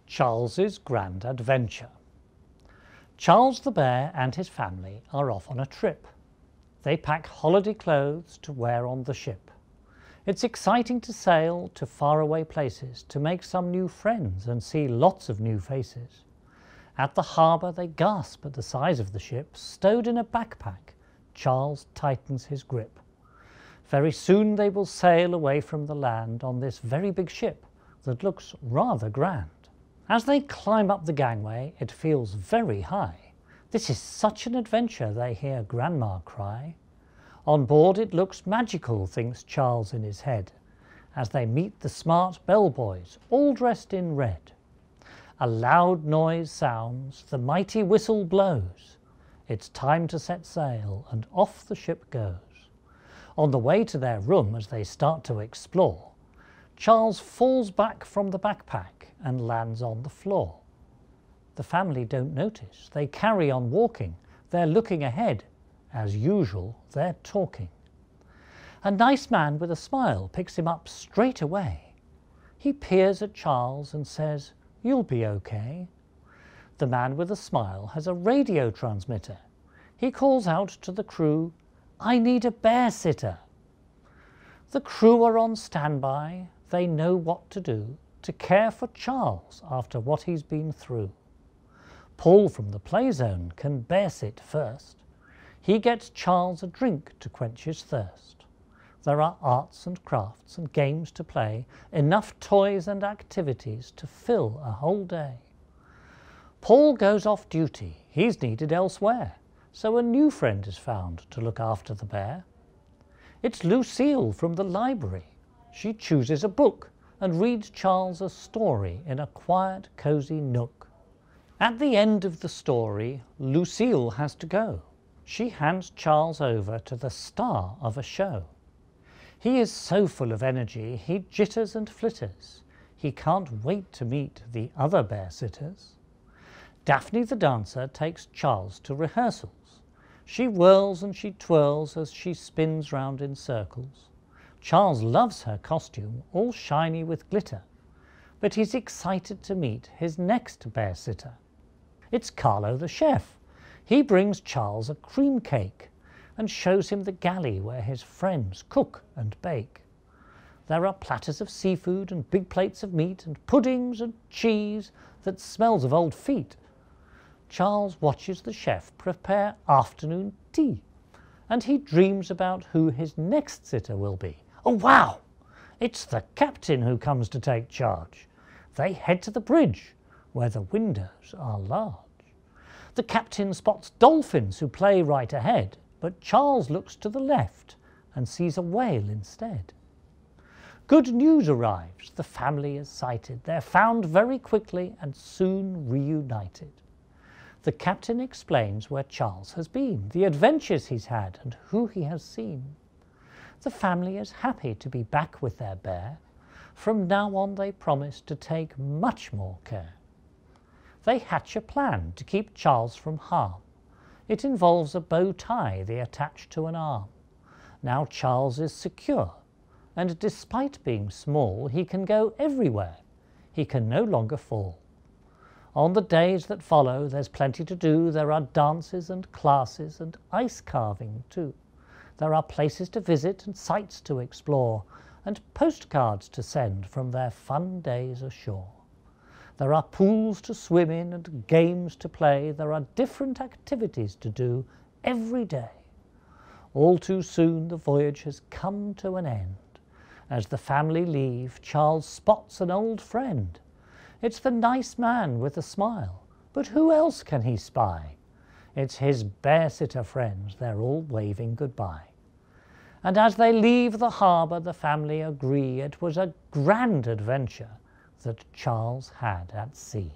Charles's Grand Adventure. Charles the Bear and his family are off on a trip. They pack holiday clothes to wear on the ship. It's exciting to sail to faraway places, to make some new friends and see lots of new faces. At the harbour they gasp at the size of the ship. Stowed in a backpack, Charles tightens his grip. Very soon they will sail away from the land on this very big ship that looks rather grand. As they climb up the gangway, it feels very high. This is such an adventure, they hear Grandma cry. On board it looks magical, thinks Charles in his head, as they meet the smart bellboys, all dressed in red. A loud noise sounds, the mighty whistle blows. It's time to set sail, and off the ship goes. On the way to their room, as they start to explore, Charles falls back from the backpack and lands on the floor. The family don't notice. They carry on walking. They're looking ahead. As usual, they're talking. A nice man with a smile picks him up straight away. He peers at Charles and says, "You'll be okay." The man with a smile has a radio transmitter. He calls out to the crew, "I need a bear sitter." The crew are on standby. They know what to do to care for Charles after what he's been through. Paul from the play zone can bear sit first. He gets Charles a drink to quench his thirst. There are arts and crafts and games to play, enough toys and activities to fill a whole day. Paul goes off duty. He's needed elsewhere, so a new friend is found to look after the bear. It's Lucille from the library. She chooses a book and reads Charles a story in a quiet, cosy nook. At the end of the story, Lucille has to go. She hands Charles over to the star of a show. He is so full of energy, he jitters and flitters. He can't wait to meet the other bear sitters. Daphne the dancer takes Charles to rehearsals. She whirls and she twirls as she spins round in circles. Charles loves her costume, all shiny with glitter, but he's excited to meet his next bear sitter. It's Carlo the chef. He brings Charles a cream cake and shows him the galley where his friends cook and bake. There are platters of seafood and big plates of meat and puddings and cheese that smells of old feet. Charles watches the chef prepare afternoon tea, and he dreams about who his next sitter will be. Oh, wow! It's the captain who comes to take charge. They head to the bridge, where the windows are large. The captain spots dolphins who play right ahead, but Charles looks to the left and sees a whale instead. Good news arrives. The family is sighted. They're found very quickly and soon reunited. The captain explains where Charles has been, the adventures he's had, and who he has seen. The family is happy to be back with their bear. From now on they promise to take much more care. They hatch a plan to keep Charles from harm. It involves a bow tie they attach to an arm. Now Charles is secure, and despite being small, he can go everywhere. He can no longer fall. On the days that follow, there's plenty to do. There are dances and classes and ice carving too. There are places to visit and sights to explore, and postcards to send from their fun days ashore. There are pools to swim in and games to play. There are different activities to do every day. All too soon the voyage has come to an end. As the family leave, Charles spots an old friend. It's the nice man with a smile, but who else can he spy? It's his bear-sitter friends. They're all waving goodbye. And as they leave the harbour, the family agree it was a grand adventure that Charles had at sea.